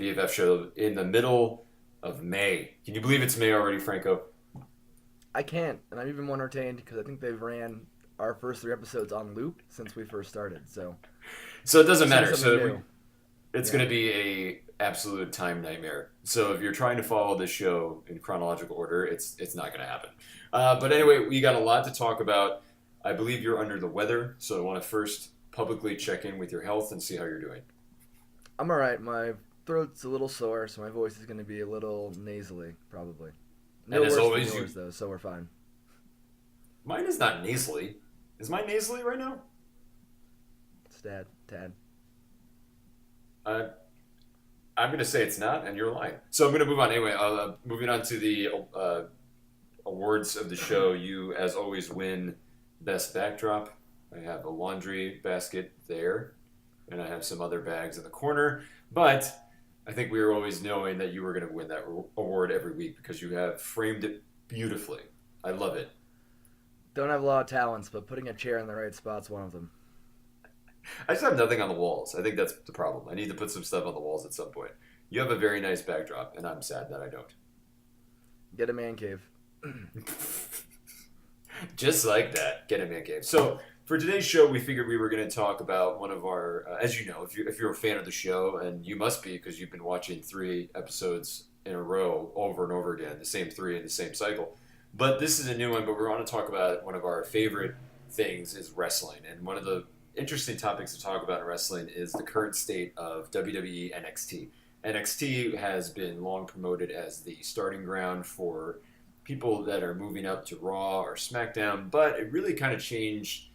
BFF show in the middle of May. Can you believe it's May already, Franco? I can't, and I'm even more entertained because I think they've ran our first 3 episodes on loop since we first started. So So it doesn't seeing matter. something So new. it's Yeah, going to be a absolute time nightmare. So if you're trying to follow this show in chronological order, it's not going to happen. But anyway, we got a lot to talk about. I believe you're under the weather, so I want to first publicly check in with your health and see how you're doing. I'm all right. My throat's a little sore, so my voice is going to be a little nasally, probably. And No as worse than always, yours though, so we're fine. mine is not nasally. Is mine nasally right now? Stad, tad. Uh, I'm going to say it's not, and you're lying. So I'm going to move on anyway. Moving on to the awards of the show. You, as always, win best backdrop. I have a laundry basket there, and I have some other bags in the corner. But I think we were always knowing that you were going to win that award every week because you have framed it beautifully. I love it. Don't have a lot of talents, but putting a chair in the right spot's one of them. I just have nothing on the walls. I think that's the problem. I need to put some stuff on the walls at some point. You have a very nice backdrop, and I'm sad that I don't. Get a man cave. Just like that, get a man cave. So for today's show, we figured we were going to talk about one of our, as you know, if you're a fan of the show, and you must be because you've been watching 3 episodes in a row over and over again, the same 3 in the same cycle. But this is a new one. But we're going to talk about one of our favorite things is wrestling, and one of the interesting topics to talk about in wrestling is the current state of WWE NXT. NXT has been long promoted as the starting ground for people that are moving up to Raw or SmackDown, but it really kind of changed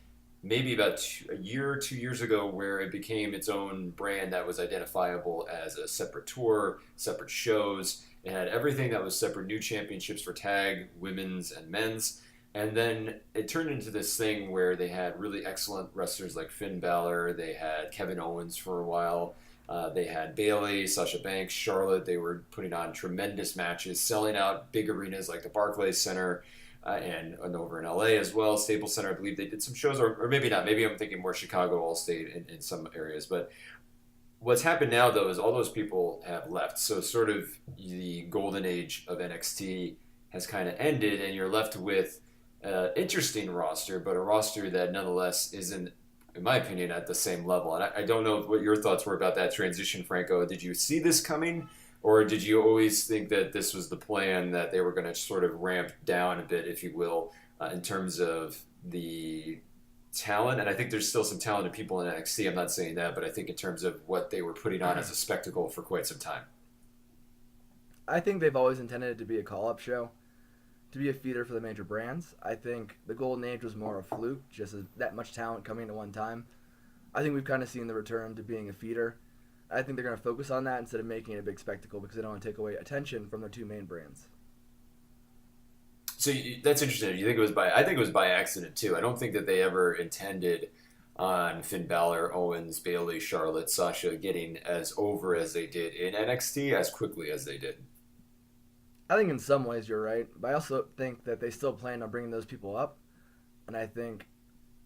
maybe about a year or 2 years ago where it became its own brand that was identifiable as a separate tour, separate shows. It had everything that was separate, new championships for tag, women's, and men's. And then it turned into this thing where they had really excellent wrestlers like Finn Balor. They had Kevin Owens for a while. They had Bayley, Sasha Banks, Charlotte. They were putting on tremendous matches, selling out big arenas like the Barclays Center and over in LA as well. Staples Center, I believe they did some shows, or maybe not. Maybe I'm thinking more Chicago Allstate in some areas. But what's happened now, though, is all those people have left. So sort of the golden age of NXT has kind of ended, and you're left with interesting roster, but a roster that nonetheless isn't, in my opinion, at the same level. And I don't know what your thoughts were about that transition, Franco. Did you see this coming, or did you always think that this was the plan, that they were going to sort of ramp down a bit, if you will, in terms of the talent? And I think there's still some talented people in NXT. I'm not saying that, but I think in terms of what they were putting on as a spectacle for quite some time. I think they've always intended it to be a call-up show, to be a feeder for the major brands. I think the golden age was more a fluke, just that much talent coming at one time. I think we've kind of seen the return to being a feeder. I think they're going to focus on that instead of making it a big spectacle because they don't want to take away attention from their 2 main brands. So that's interesting. You think it was by? I think it was by accident too. I don't think that they ever intended on Finn Balor, Owens, Bayley, Charlotte, Sasha getting as over as they did in NXT as quickly as they did. I think in some ways you're right, but I also think that they still plan on bringing those people up. And I think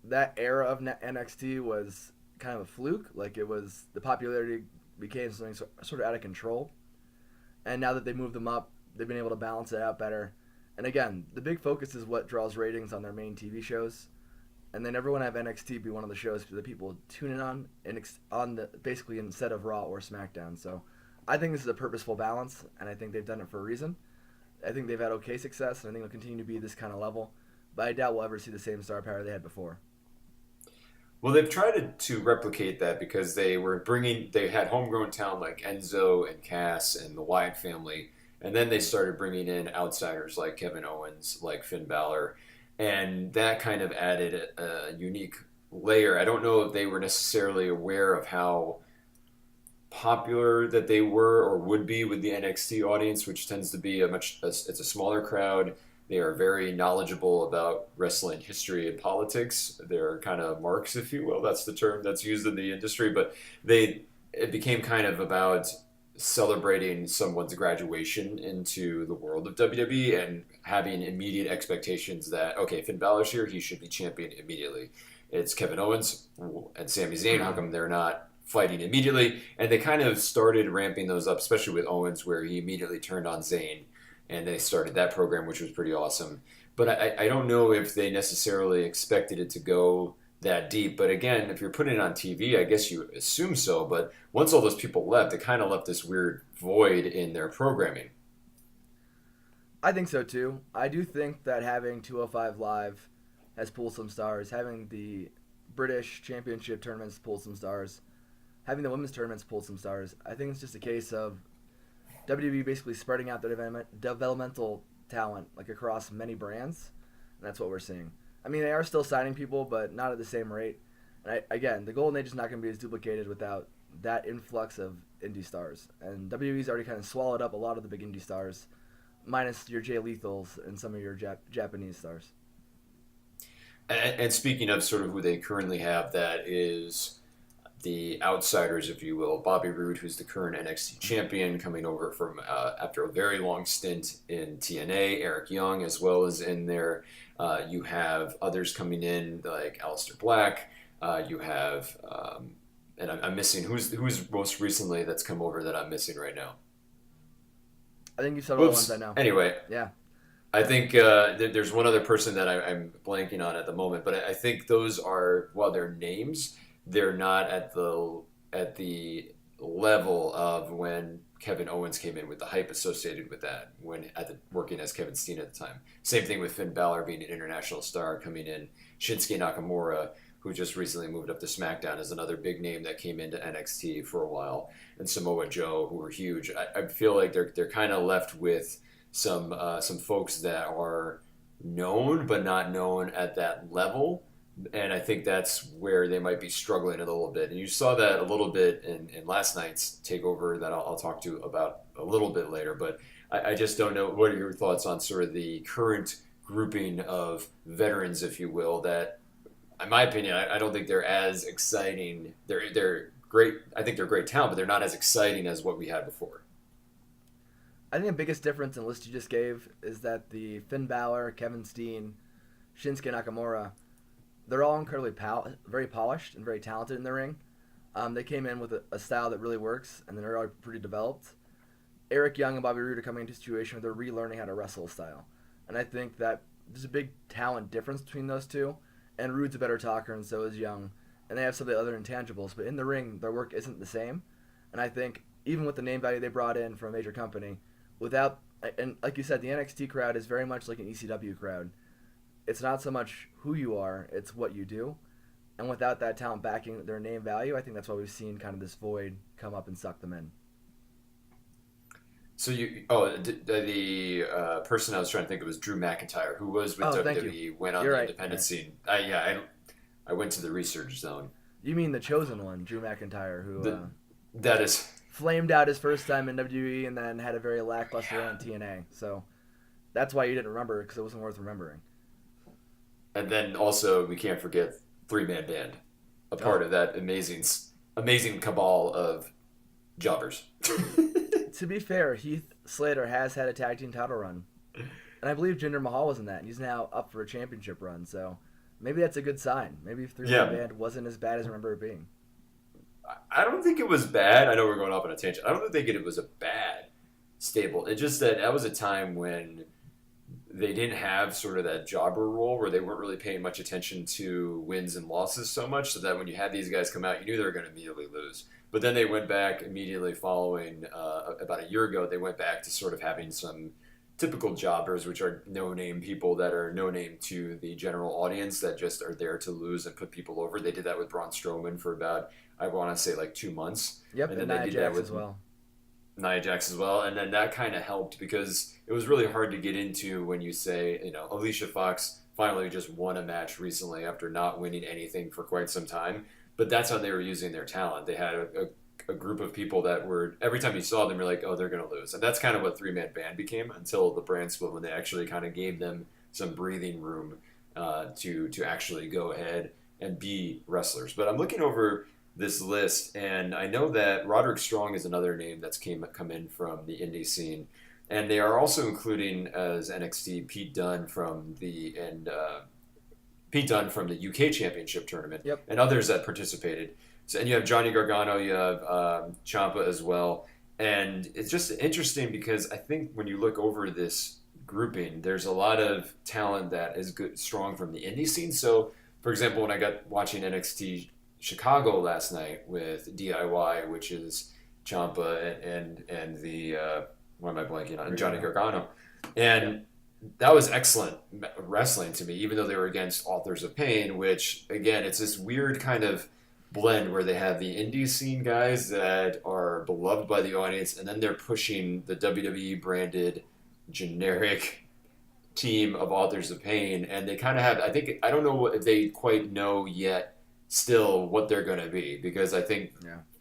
that era of NXT was kind of a fluke. Like, it was, the popularity became something sort of out of control. And now that they moved them up, they've been able to balance it out better. And again, the big focus is what draws ratings on their main TV shows. And they never want to have NXT be one of the shows that people tune in on, basically instead of Raw or SmackDown. So I think this is a purposeful balance, and I think they've done it for a reason. I think they've had okay success, and I think they'll continue to be this kind of level. But I doubt we'll ever see the same star power they had before. Well, they've tried to replicate that because they had homegrown talent like Enzo and Cass and the Wyatt family, and then they started bringing in outsiders like Kevin Owens, like Finn Balor, and that kind of added a unique layer. I don't know if they were necessarily aware of how popular that they were or would be with the NXT audience, which tends to be it's a smaller crowd. They are very knowledgeable about wrestling history and politics. They're kind of marks, if you will. That's the term that's used in the industry. But it became kind of about celebrating someone's graduation into the world of WWE and having immediate expectations that, okay, Finn Balor's here, he should be champion immediately. It's Kevin Owens and Sami Zayn. How come they're not fighting immediately, and they kind of started ramping those up, especially with Owens, where he immediately turned on Zayn, and they started that program, which was pretty awesome. But I don't know if they necessarily expected it to go that deep. But again, if you're putting it on TV, I guess you assume so. But once all those people left, it kind of left this weird void in their programming. I think so too. I do think that having 205 Live has pulled some stars. Having the British Championship tournaments pull some stars. Having the women's tournaments pull some stars. I think it's just a case of WWE basically spreading out their developmental talent like across many brands, and that's what we're seeing. I mean, they are still signing people, but not at the same rate. And again, the Golden Age is not going to be as duplicated without that influx of indie stars. And WWE's already kind of swallowed up a lot of the big indie stars, minus your Jay Lethals and some of your Japanese stars. And speaking of sort of who they currently have, that is the outsiders, if you will. Bobby Roode, who's the current NXT champion, coming over from after a very long stint in TNA. Eric Young, as well as in there. You have others coming in like Aleister Black. You have, and I'm missing who's most recently that's come over that I'm missing right now. I think you said all the ones I know. Anyway, yeah. I think there's one other person that I'm blanking on at the moment, but I think those are, while they're names, they're not at the level of when Kevin Owens came in with the hype associated with that when working as Kevin Steen at the time. Same thing with Finn Balor being an international star coming in. Shinsuke Nakamura, who just recently moved up to SmackDown, is another big name that came into NXT for a while, and Samoa Joe, who were huge. I feel like they're kind of left with some folks that are known but not known at that level. And I think that's where they might be struggling a little bit. And you saw that a little bit in last night's takeover that I'll talk to about a little bit later. But I just don't know. What are your thoughts on sort of the current grouping of veterans, if you will, that, in my opinion, I don't think they're as exciting. They're great. I think they're great talent, but they're not as exciting as what we had before. I think the biggest difference in the list you just gave is that the Finn Balor, Kevin Steen, Shinsuke Nakamura, they're all incredibly very polished and very talented in the ring. They came in with a style that really works, and they're already pretty developed. Eric Young and Bobby Roode are coming into a situation where they're relearning how to wrestle a style. And I think that there's a big talent difference between those two. And Roode's a better talker, and so is Young. And they have some of the other intangibles. But in the ring, their work isn't the same. And I think even with the name value they brought in from a major company, without, and like you said, the NXT crowd is very much like an ECW crowd. It's not so much who you are, it's what you do. And without that talent backing their name value, I think that's why we've seen kind of this void come up and suck them in. So the person I was trying to think of was Drew McIntyre, who was with WWE, went on the independent scene. I went to the research zone. You mean the chosen one, Drew McIntyre, who that is flamed out his first time in WWE and then had a very lackluster run in TNA. So that's why you didn't remember it, because it wasn't worth remembering. And then also, we can't forget three-man band, a part of that amazing cabal of jobbers. To be fair, Heath Slater has had a tag team title run. And I believe Jinder Mahal was in that, and he's now up for a championship run. So maybe that's a good sign. Maybe three-man band wasn't as bad as I remember it being. I don't think it was bad. I know we're going off on a tangent. I don't think it was a bad stable. It's just that was a time when they didn't have sort of that jobber role where they weren't really paying much attention to wins and losses so much, so that when you had these guys come out, you knew they were going to immediately lose. But then they went back immediately following, about a year ago, they went back to sort of having some typical jobbers, which are no-name people that are no-name to the general audience that just are there to lose and put people over. They did that with Braun Strowman for about, I want to say, like 2 months. Yep, and then they did that with Nia Jax as well, and then that kind of helped because it was really hard to get into when you say, Alicia Fox finally just won a match recently after not winning anything for quite some time, but that's how they were using their talent. They had a group of people that were, every time you saw them, you're like, oh, they're going to lose. And that's kind of what three-man band became until the brand split, when they actually kind of gave them some breathing room to actually go ahead and be wrestlers. But I'm looking over this list, and I know that Roderick Strong is another name that's come in from the indie scene, and they are also including as NXT Pete Dunne from the UK Championship tournament, and others that participated. So, and you have Johnny Gargano, you have Ciampa as well, and it's just interesting because I think when you look over this grouping, there's a lot of talent that is good, strong from the indie scene. So, for example, when I got watching NXT Chicago last night with DIY, which is Ciampa and the what am I blanking on? Johnny Gargano, and that was excellent wrestling to me, even though they were against Authors of Pain, which again, it's this weird kind of blend where they have the indie scene guys that are beloved by the audience, and then they're pushing the WWE branded generic team of Authors of Pain, and they kind of have. I don't know if they quite know yet still what they're going to be, because I think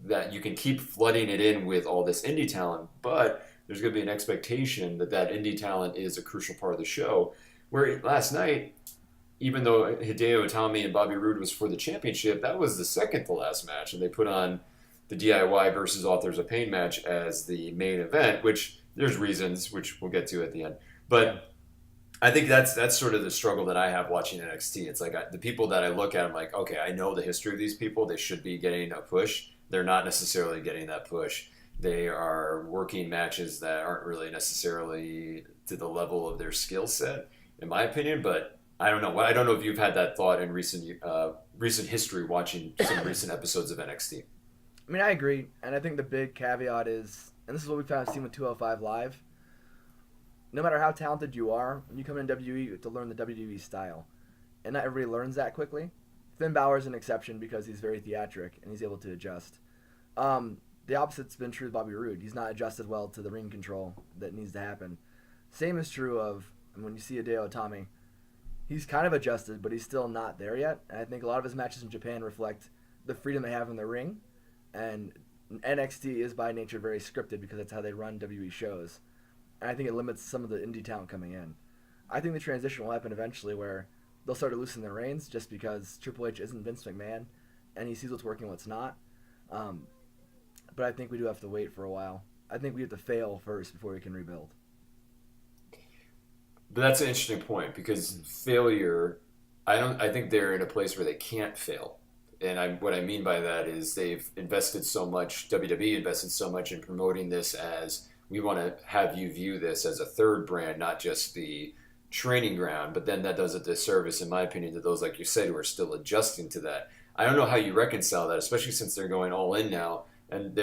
that you can keep flooding it in with all this indie talent, but there's going to be an expectation that that indie talent is a crucial part of the show. Where last night, even though Hideo Itami and Bobby Roode was for the championship, that was the second to last match, and they put on the DIY versus Authors of Pain match as the main event, which there's reasons, which we'll get to at the end. But I think that's sort of the struggle that I have watching NXT. It's like the people that I look at, I'm like, okay, I know the history of these people. They should be getting a push. They're not necessarily getting that push. They are working matches that aren't really necessarily to the level of their skill set, in my opinion. But I don't know. I don't know if you've had that thought in recent history watching some recent episodes of NXT. I mean, I agree, and I think the big caveat is, and this is what we've kind of seen with 205 Live, no matter how talented you are, when you come in WWE, you have to learn the WWE style. And not everybody learns that quickly. Finn Balor's an exception because he's very theatric and he's able to adjust. The opposite's been true with Bobby Roode. He's not adjusted well to the ring control that needs to happen. Same is true of when you see Hideo Itami. He's kind of adjusted, but he's still not there yet. And I think a lot of his matches in Japan reflect the freedom they have in the ring. And NXT is by nature very scripted because that's how they run WWE shows. And I think it limits some of the indie talent coming in. I think the transition will happen eventually where they'll start to loosen their reins just because Triple H isn't Vince McMahon and he sees what's working and what's not. But I think we do have to wait for a while. I think we have to fail first before we can rebuild. But that's an interesting point because failure, I think they're in a place where they can't fail. And what I mean by that is they've invested so much, WWE invested so much in promoting this as, we want to have you view this as a third brand, not just the training ground. But then that does a disservice, in my opinion, to those, like you said, who are still adjusting to that. I don't know how you reconcile that, especially since they're going all in now. And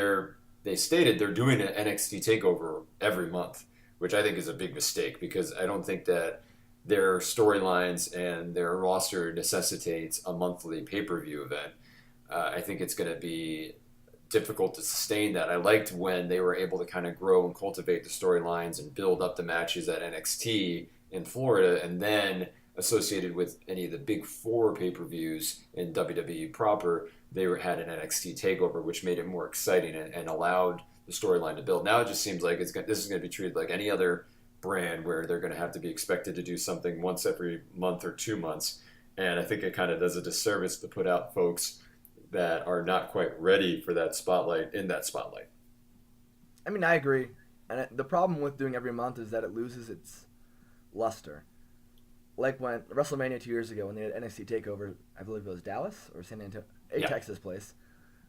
they stated they're doing an NXT takeover every month, which I think is a big mistake because I don't think that their storylines and their roster necessitates a monthly pay-per-view event. I think it's going to be difficult to sustain that. I liked when they were able to kind of grow and cultivate the storylines and build up the matches at NXT in Florida, and then associated with any of the big four pay-per-views in WWE proper, they had an NXT takeover, which made it more exciting and allowed the storyline to build. Now it just seems like this is going to be treated like any other brand where they're going to have to be expected to do something once every month or 2 months, and I think it kind of does a disservice to put out folks that are not quite ready for that spotlight. I mean, I agree. And the problem with doing every month is that it loses its luster. Like when WrestleMania 2 years ago, when they had NXT TakeOver, I believe it was Dallas or San Antonio, Texas place.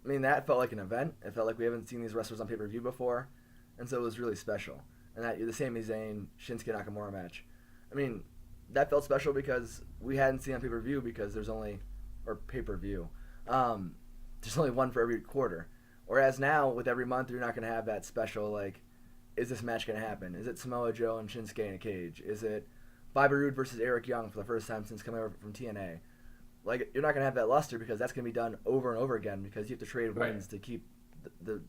I mean, that felt like an event. It felt like we haven't seen these wrestlers on pay-per-view before. And so it was really special. And that the Sami Zayn Shinsuke Nakamura match. I mean, that felt special because we hadn't seen on pay-per-view because there's only one for every quarter. Whereas now, with every month, you're not going to have that special, like, is this match going to happen? Is it Samoa Joe and Shinsuke in a cage? Is it Bobby Roode versus Eric Young for the first time since coming over from TNA? Like, you're not going to have that luster because that's going to be done over and over again because you have to trade wins to keep the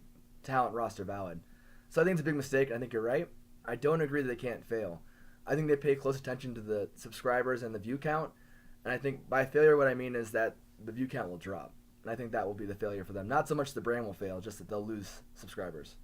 talent roster valid. So I think it's a big mistake, and I think you're right. I don't agree that they can't fail. I think they pay close attention to the subscribers and the view count, and I think by failure what I mean is that the view count will drop. And I think that will be the failure for them. Not so much the brand will fail, just that they'll lose subscribers.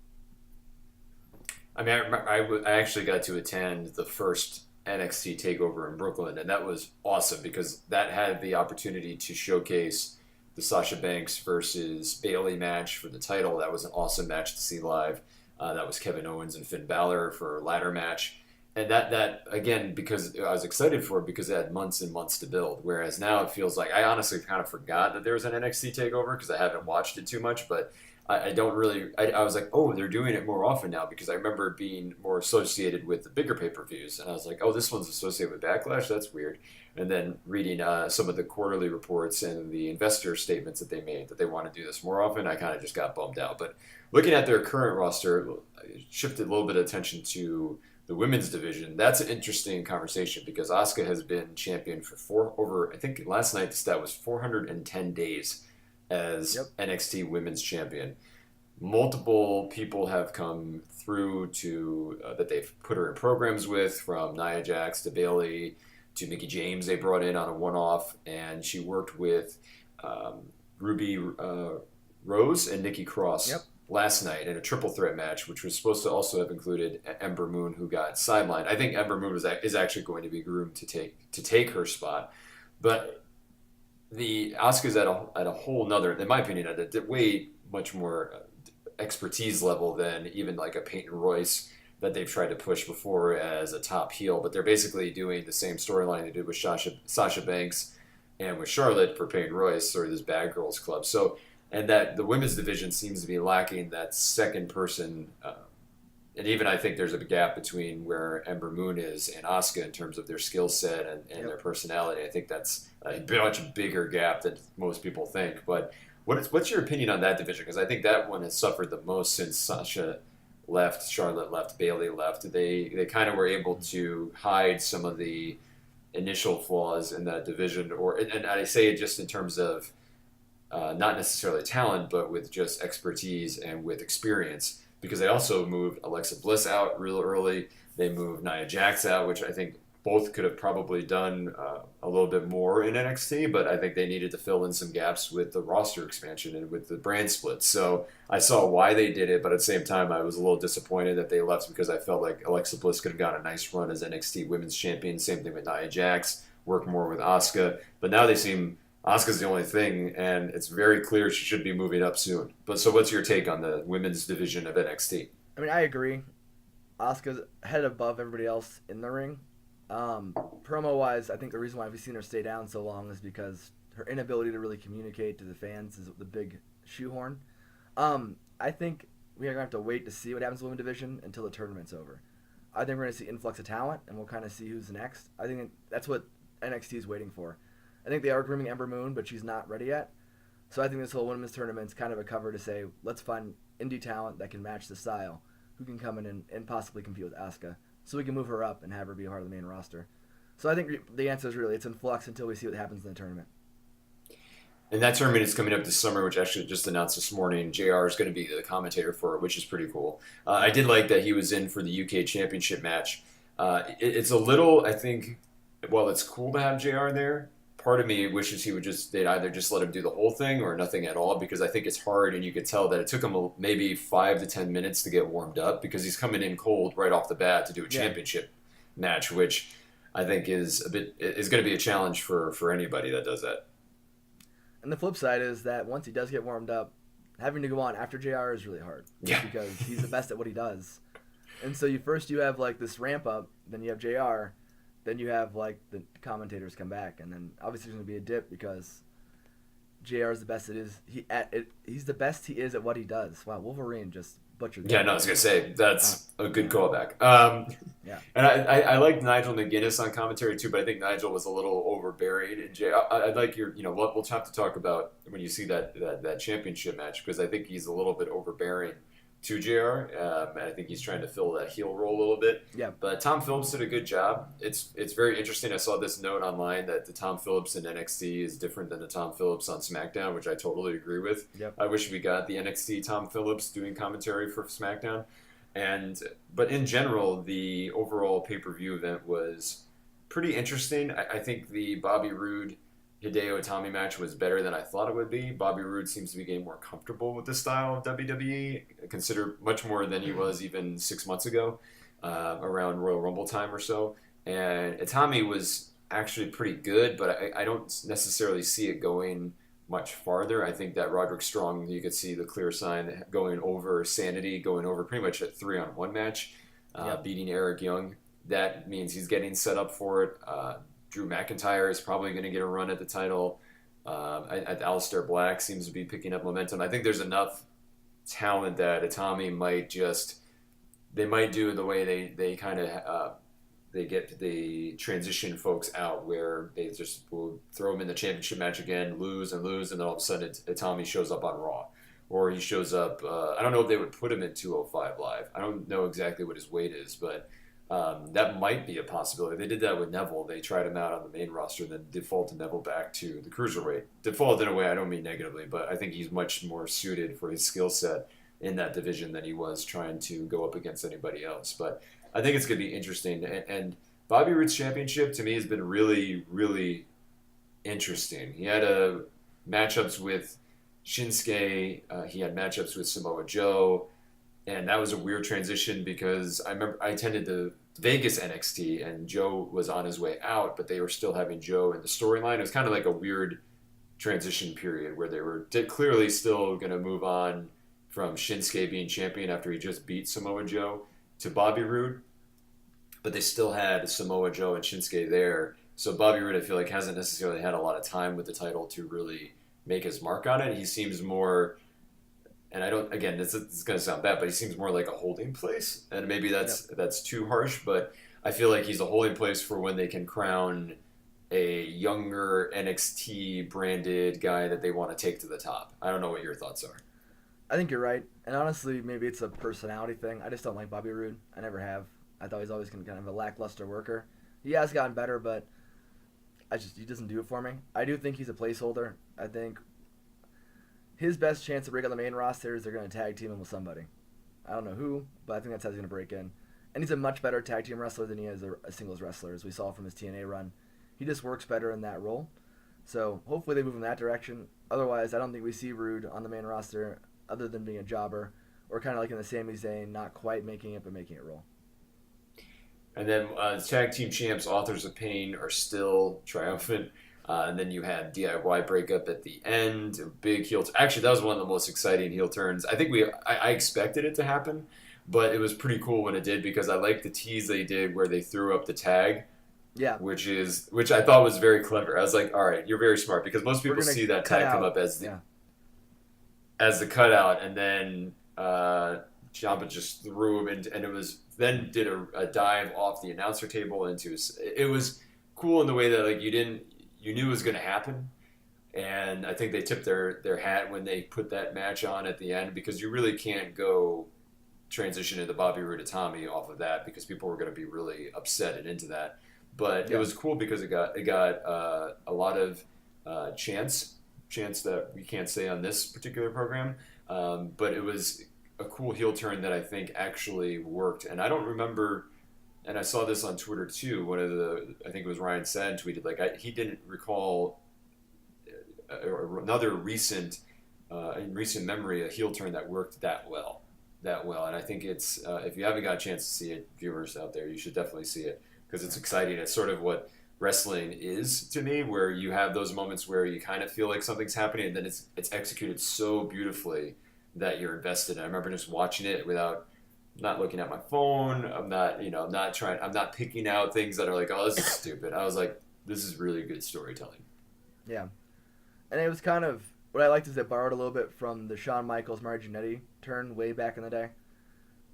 I mean, I actually got to attend the first NXT TakeOver in Brooklyn, and that was awesome because that had the opportunity to showcase the Sasha Banks versus Bayley match for the title. That was an awesome match to see live. That was Kevin Owens and Finn Balor for a ladder match. And that again, because I was excited for it because it had months and months to build. Whereas now it feels like I honestly kind of forgot that there was an NXT takeover because I haven't watched it too much. But I don't really. I was like, oh, they're doing it more often now because I remember it being more associated with the bigger pay per views, and I was like, oh, this one's associated with Backlash. That's weird. And then reading some of the quarterly reports and the investor statements that they made that they want to do this more often, I kind of just got bummed out. But looking at their current roster, I shifted a little bit of attention to the women's division. That's an interesting conversation because Asuka has been champion for I think last night the stat was 410 days as NXT Women's Champion. Multiple people have come through to that they've put her in programs with, from Nia Jax to Bayley to Mickie James. They brought in on a one-off, and she worked with Ruby Rose and Nikki Cross last night in a triple threat match, which was supposed to also have included Ember Moon, who got sidelined. I think Ember Moon is actually going to be groomed to take her spot, but the Asuka's at a whole nother, in my opinion, at a way much more expertise level than even like a Peyton Royce that they've tried to push before as a top heel. But they're basically doing the same storyline they did with Sasha Banks and with Charlotte for Peyton Royce, or this Bad Girls Club. So, and that the women's division seems to be lacking that second person. And even I think there's a gap between where Ember Moon is and Asuka in terms of their skill set and their personality. I think that's a much bigger gap than most people think. But what's your opinion on that division? Because I think that one has suffered the most since Sasha left, Charlotte left, Bayley left. They kind of were able to hide some of the initial flaws in that division, and I say it just in terms of not necessarily talent, but with just expertise and with experience. Because they also moved Alexa Bliss out real early. They moved Nia Jax out, which I think both could have probably done a little bit more in NXT, but I think they needed to fill in some gaps with the roster expansion and with the brand split. So I saw why they did it, but at the same time, I was a little disappointed that they left because I felt like Alexa Bliss could have gotten a nice run as NXT Women's Champion. Same thing with Nia Jax, work more with Asuka. But now they seem Asuka's the only thing, and it's very clear she should be moving up soon. But so what's your take on the women's division of NXT? I mean, I agree. Asuka's head above everybody else in the ring. Promo-wise, I think the reason why we've seen her stay down so long is because her inability to really communicate to the fans is the big shoehorn. I think we are going to have to wait to see what happens in the women's division until the tournament's over. I think we're going to see influx of talent, and we'll kind of see who's next. I think that's what NXT is waiting for. I think they are grooming Ember Moon, but she's not ready yet. So I think this whole women's tournament's kind of a cover to say, let's find indie talent that can match the style, who can come in and possibly compete with Asuka, so we can move her up and have her be a part of the main roster. So I think the answer is really it's in flux until we see what happens in the tournament. And that tournament is coming up this summer, which actually just announced this morning. JR is going to be the commentator for it, which is pretty cool. I did like that he was in for the UK Championship match. It's a little, I think, while it's cool to have JR there, part of me wishes they'd either just let him do the whole thing or nothing at all, because I think it's hard, and you could tell that it took him maybe 5 to 10 minutes to get warmed up because he's coming in cold right off the bat to do a championship match, which I think is going to be a challenge for anybody that does that. And the flip side is that once he does get warmed up, having to go on after JR is really hard. Yeah. Because he's the best at what he does. And so you have like this ramp up, then you have JR, then you have like the commentators come back, and then obviously there's going to be a dip because JR is the best it is. He's the best he is at what he does. Wow, Wolverine just butchered that. Yeah, no, I was going to say, that's a good callback. Yeah. And I like Nigel McGuinness on commentary too, but I think Nigel was a little overbearing. And I like we'll have to talk about when you see that championship match, because I think he's a little bit overbearing to JR, and I think he's trying to fill that heel role a little bit. Yeah. But Tom Phillips did a good job. It's very interesting. I saw this note online that the Tom Phillips in NXT is different than the Tom Phillips on SmackDown, which I totally agree with. Yep. I wish we got the NXT Tom Phillips doing commentary for SmackDown. But in general, the overall pay-per-view event was pretty interesting. I think the Bobby Roode Hideo Itami match was better than I thought it would be. Bobby Roode seems to be getting more comfortable with the style of WWE, considered much more than he was even 6 months ago, around Royal Rumble time or so. And Itami was actually pretty good, but I don't necessarily see it going much farther. I think that Roderick Strong, you could see the clear sign going over Sanity, going over pretty much a 3-on-1 match, beating Eric Young. that means he's getting set up for it. Drew McIntyre is probably going to get a run at the title. Aleister Black seems to be picking up momentum. I think there's enough talent that Itami might do the way they kind of they get the transition folks out, where they just will throw him in the championship match again, lose, and then all of a sudden Itami shows up on Raw. Or he shows up, I don't know if they would put him in 205 Live. I don't know exactly what his weight is, but that might be a possibility. They did that with Neville. They tried him out on the main roster, then defaulted Neville back to the cruiserweight. Defaulted in a way I don't mean negatively, but I think he's much more suited for his skill set in that division than he was trying to go up against anybody else. But I think it's going to be interesting. And Bobby Roode's championship, to me, has been really, really interesting. He had matchups with Shinsuke. He had matchups with Samoa Joe. And that was a weird transition because I remember I attended the Vegas NXT and Joe was on his way out, but they were still having Joe in the storyline. It was kind of like a weird transition period where they were clearly still going to move on from Shinsuke being champion after he just beat Samoa Joe to Bobby Roode. But they still had Samoa Joe and Shinsuke there. So Bobby Roode, I feel like, hasn't necessarily had a lot of time with the title to really make his mark on it. He seems more, and I don't, again, it's going to sound bad, but he seems more like a holding place. And maybe that's too harsh, but I feel like he's a holding place for when they can crown a younger NXT branded guy that they want to take to the top. I don't know what your thoughts are. I think you're right. And honestly, maybe it's a personality thing. I just don't like Bobby Roode. I never have. I thought he's always kind of a lackluster worker. He has gotten better, but he doesn't do it for me. I do think he's a placeholder. I think his best chance to break on the main roster is they're going to tag team him with somebody. I don't know who, but I think that's how he's going to break in. And he's a much better tag team wrestler than he is a singles wrestler, as we saw from his TNA run. He just works better in that role. So hopefully they move in that direction. Otherwise, I don't think we see Roode on the main roster other than being a jobber, or kind of like in the Sami Zayn, not quite making it, but making it roll. And then tag team champs, Authors of Pain, are still triumphant. And then you had DIY breakup at the end, a big heel. Actually, that was one of the most exciting heel turns. I think I expected it to happen, but it was pretty cool when it did because I liked the tease they did where they threw up the tag. Yeah. Which I thought was very clever. I was like, all right, you're very smart because most people see that tag come up as the cutout, and then Ciampa just threw him in, and it was then did a dive off the announcer table into. It was cool in the way that like you knew it was going to happen, and I think they tipped their hat when they put that match on at the end because you really can't go transition into Bobby Roode Itami off of that because people were going to be really upset and into that. But it was cool because it got a lot of chants that we can't say on this particular program. But it was a cool heel turn that I think actually worked. And I don't remember, and I saw this on Twitter too. I think it was Ryan Satin tweeted he didn't recall another in recent memory a heel turn that worked that well. And I think it's if you haven't got a chance to see it, viewers out there, you should definitely see it. Because it's exciting. It's sort of what wrestling is to me, where you have those moments where you kind of feel like something's happening, and then it's executed so beautifully that you're invested. And I remember just watching it without not looking at my phone. I'm not picking out things that are like, oh, this is stupid. I was like, this is really good storytelling. Yeah, and it was kind of what I liked is it borrowed a little bit from the Shawn Michaels Marginetti turn way back in the day,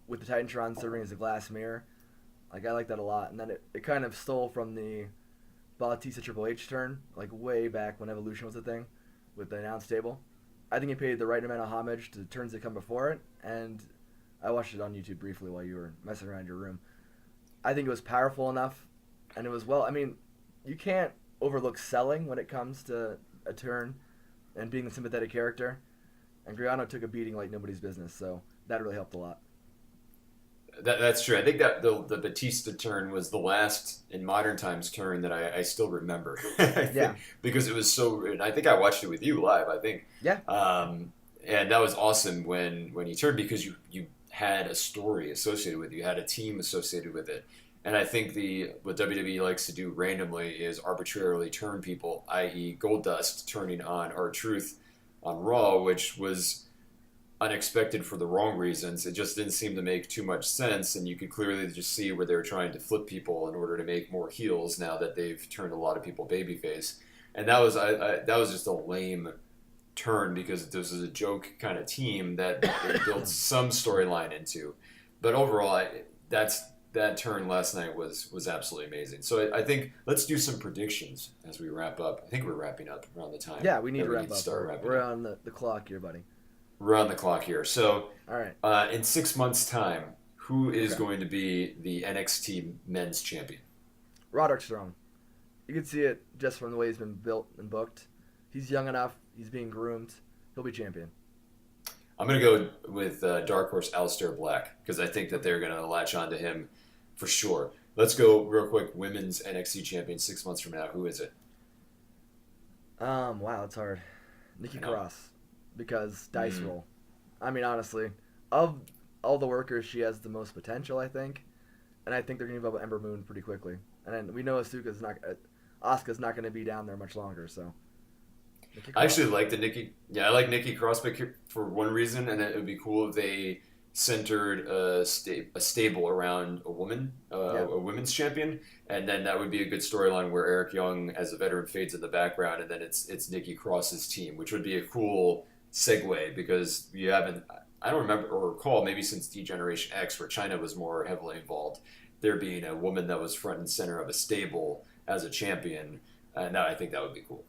with the Titantron serving as a glass mirror. Like, I like that a lot. And then it kind of stole from the Bautista Triple H turn, like way back when Evolution was a thing, with the announce table. I think it paid the right amount of homage to the turns that come before it, and I watched it on YouTube briefly while you were messing around your room. I think it was powerful enough, and it was you can't overlook selling when it comes to a turn and being the sympathetic character, and Griano took a beating like nobody's business, so that really helped a lot. That's true. I think that the Batista turn was the last in modern times turn that I still remember. Because it was so. And I think I watched it with you live. I think. Yeah. And that was awesome when he turned because you had a story associated with it. You had a team associated with it. And I think what WWE likes to do randomly is arbitrarily turn people, i.e. Goldust turning on R-Truth on Raw, which was. unexpected for the wrong reasons. It just didn't seem to make too much sense, and you could clearly just see where they were trying to flip people in order to make more heels now that they've turned a lot of people babyface. And that was just a lame turn because this is a joke kind of team that they built some storyline into. But overall, that turn last night was absolutely amazing. So I think let's do some predictions as we wrap up. I think we're wrapping up around the time. Yeah, we need to wrap up. Start wrapping We're up. on the clock here, buddy. We're on the clock here. So All right. in 6 months' time, who is Okay. going to be the NXT Men's Champion? Roderick Strong. You can see it just from the way he's been built and booked. He's young enough. He's being groomed. He'll be champion. I'm going to go with Dark Horse Aleister Black because I think that they're going to latch on to him for sure. Let's go real quick. Women's NXT Champion 6 months from now. Who is it? Wow, that's hard. Nikki I know. Cross, because dice roll. I mean, honestly, of all the workers, she has the most potential, I think, and I think they're going to give up Ember Moon pretty quickly. And then we know Asuka's not going to be down there much longer. So, Nikki I Cross. actually like the Nikki. Yeah, I like Nikki Cross pick for one reason, and it would be cool if they centered a stable around a woman, a women's champion, and then that would be a good storyline where Eric Young as a veteran fades in the background, and then it's Nikki Cross's team, which would be a cool segue because you haven't. I don't remember or recall maybe since D-Generation X where China was more heavily involved, there being a woman that was front and center of a stable as a champion. Now I think that would be cool.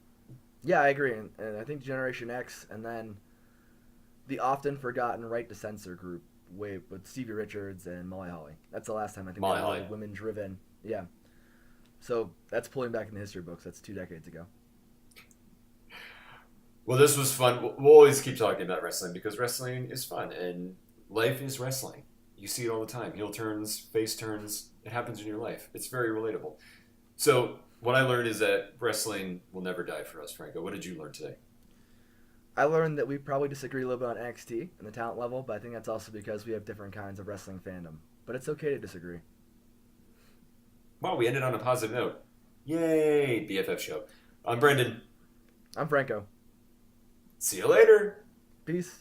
Yeah, I agree, and I think Generation X, and then the often forgotten Right to Censor group with Stevie Richards and Molly Holly. That's the last time I think Molly they were Holly. really women-driven. Yeah. So that's pulling back in the history books. That's 2 decades ago. Well, this was fun. We'll always keep talking about wrestling because wrestling is fun and life is wrestling. You see it all the time. Heel turns, face turns. It happens in your life. It's very relatable. So what I learned is that wrestling will never die for us, Franco. What did you learn today? I learned that we probably disagree a little bit on NXT and the talent level, but I think that's also because we have different kinds of wrestling fandom. But it's okay to disagree. Wow, we ended on a positive note. Yay, BFF show. I'm Brendan. I'm Franco. See you later. Peace.